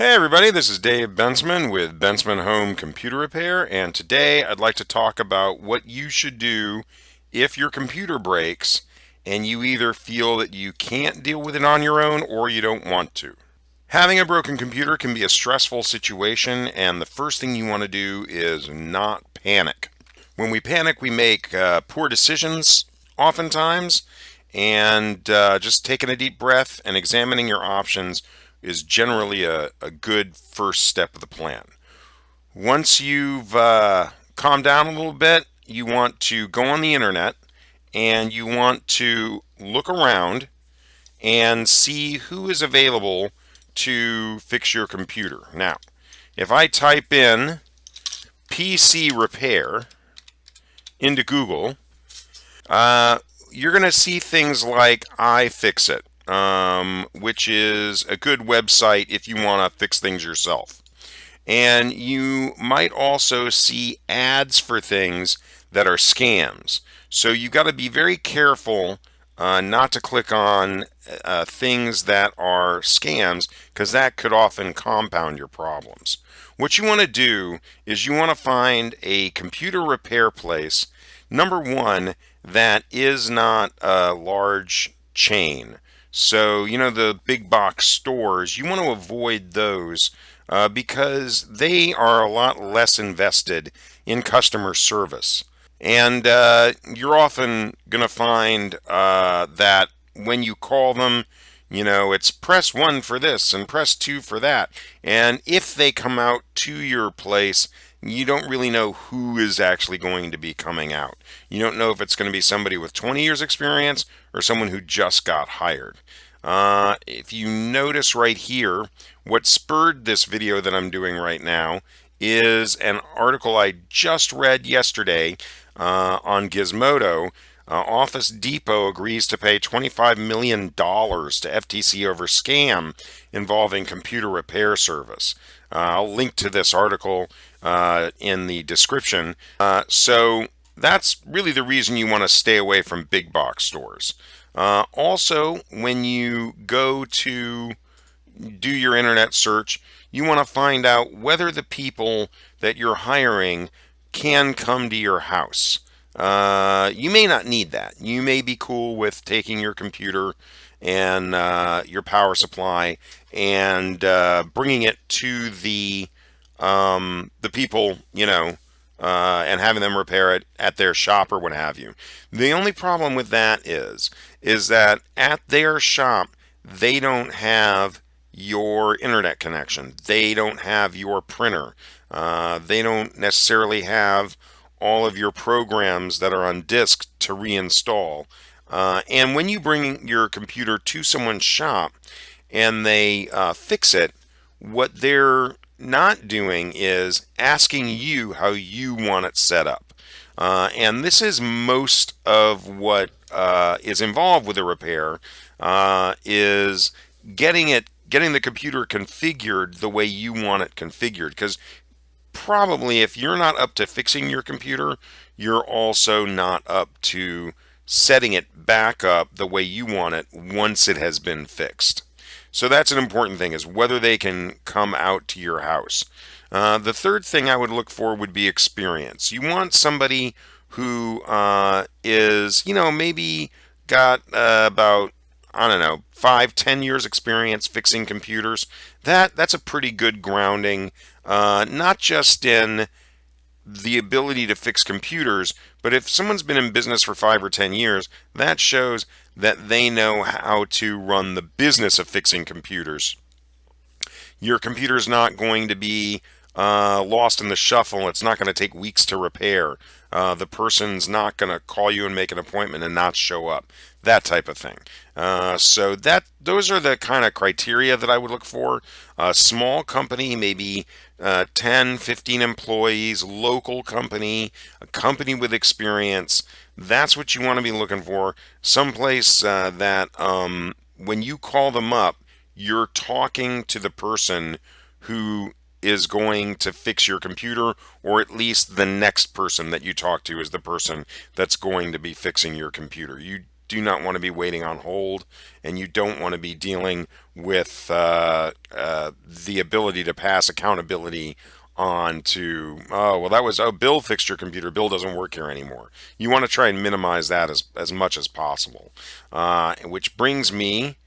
Hey everybody, this is Dave Bensman with Bensman Home Computer Repair, and today I'd like to talk about what you should do if your computer breaks and you either feel that you can't deal with it on your own or you don't want to. Having a broken computer can be a stressful situation, and the first thing you want to do is not panic. When we panic, we make poor decisions oftentimes, and just taking a deep breath and examining your options is generally a good first step of the plan. Once you've calmed down a little bit, you want to go on the internet and you want to look around and see who is available to fix your computer. Now, if I type in PC repair into Google, you're going to see things like iFixit, which is a good website if you want to fix things yourself. And you might also see ads for things that are scams. So you've got to be very careful not to click on things that are scams, because that could often compound your problems. What you want to do is you want to find a computer repair place, number one, that is not a large chain. So, the big box stores, you want to avoid those because they are a lot less invested in customer service. And you're often going to find that when you call them, it's press 1 for this and press 2 for that. And if they come out to your place, you don't really know who is actually going to be coming out. You don't know if it's going to be somebody with 20 years experience or someone who just got hired. If you notice right here, what spurred this video that I'm doing right now is an article I just read yesterday on Gizmodo. Office Depot agrees to pay $25 million to FTC over scam involving computer repair service. I'll link to this article in the description. So that's really the reason you want to stay away from big box stores. Also, when you go to do your internet search, you want to find out whether the people that you're hiring can come to your house. You may not need that. You may be cool with taking your computer and your power supply and bringing it to the people, and having them repair it at their shop or what have you. The only problem with that is that at their shop, they don't have your internet connection. They don't have your printer. They don't necessarily have all of your programs that are on disk to reinstall. And when you bring your computer to someone's shop and they fix it, what they're not doing is asking you how you want it set up. And this is most of what is involved with a repair, is getting the computer configured the way you want it configured. Because probably if you're not up to fixing your computer, you're also not up to setting it back up the way you want it once it has been fixed. So that's an important thing, is whether they can come out to your house. The third thing I would look for would be experience. You want somebody who is, maybe got about, I don't know, 5, 10 years experience fixing computers. That's a pretty good grounding, not just in the ability to fix computers, but if someone's been in business for 5 or 10 years, that shows that they know how to run the business of fixing computers. Your computer's not going to be lost in the shuffle. It's not going to take weeks to repair. The person's not going to call you and make an appointment and not show up. That type of thing. So those are the kind of criteria that I would look for. A small company, maybe 10, 15 employees, local company, a company with experience. That's what you want to be looking for. Someplace that when you call them up, you're talking to the person who is going to fix your computer, or at least the next person that you talk to is the person that's going to be fixing your computer. You do not want to be waiting on hold, and you don't want to be dealing with the ability to pass accountability on to, oh, well, that was, oh, Bill fixed your computer. Bill doesn't work here anymore. You want to try and minimize that as much as possible. Which brings me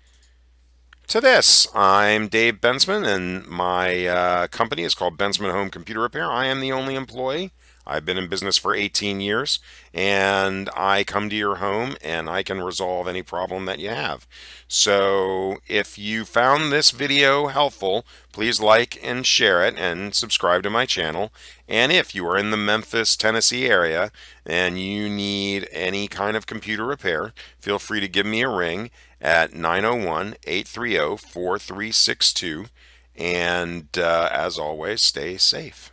to this. I'm Dave Bensman, and my company is called Bensman Home Computer Repair. I am the only employee. I've been in business for 18 years, and I come to your home and I can resolve any problem that you have. So if you found this video helpful, please like and share it and subscribe to my channel. And if you are in the Memphis, Tennessee area and you need any kind of computer repair, feel free to give me a ring at 901-830-4362. And as always, stay safe.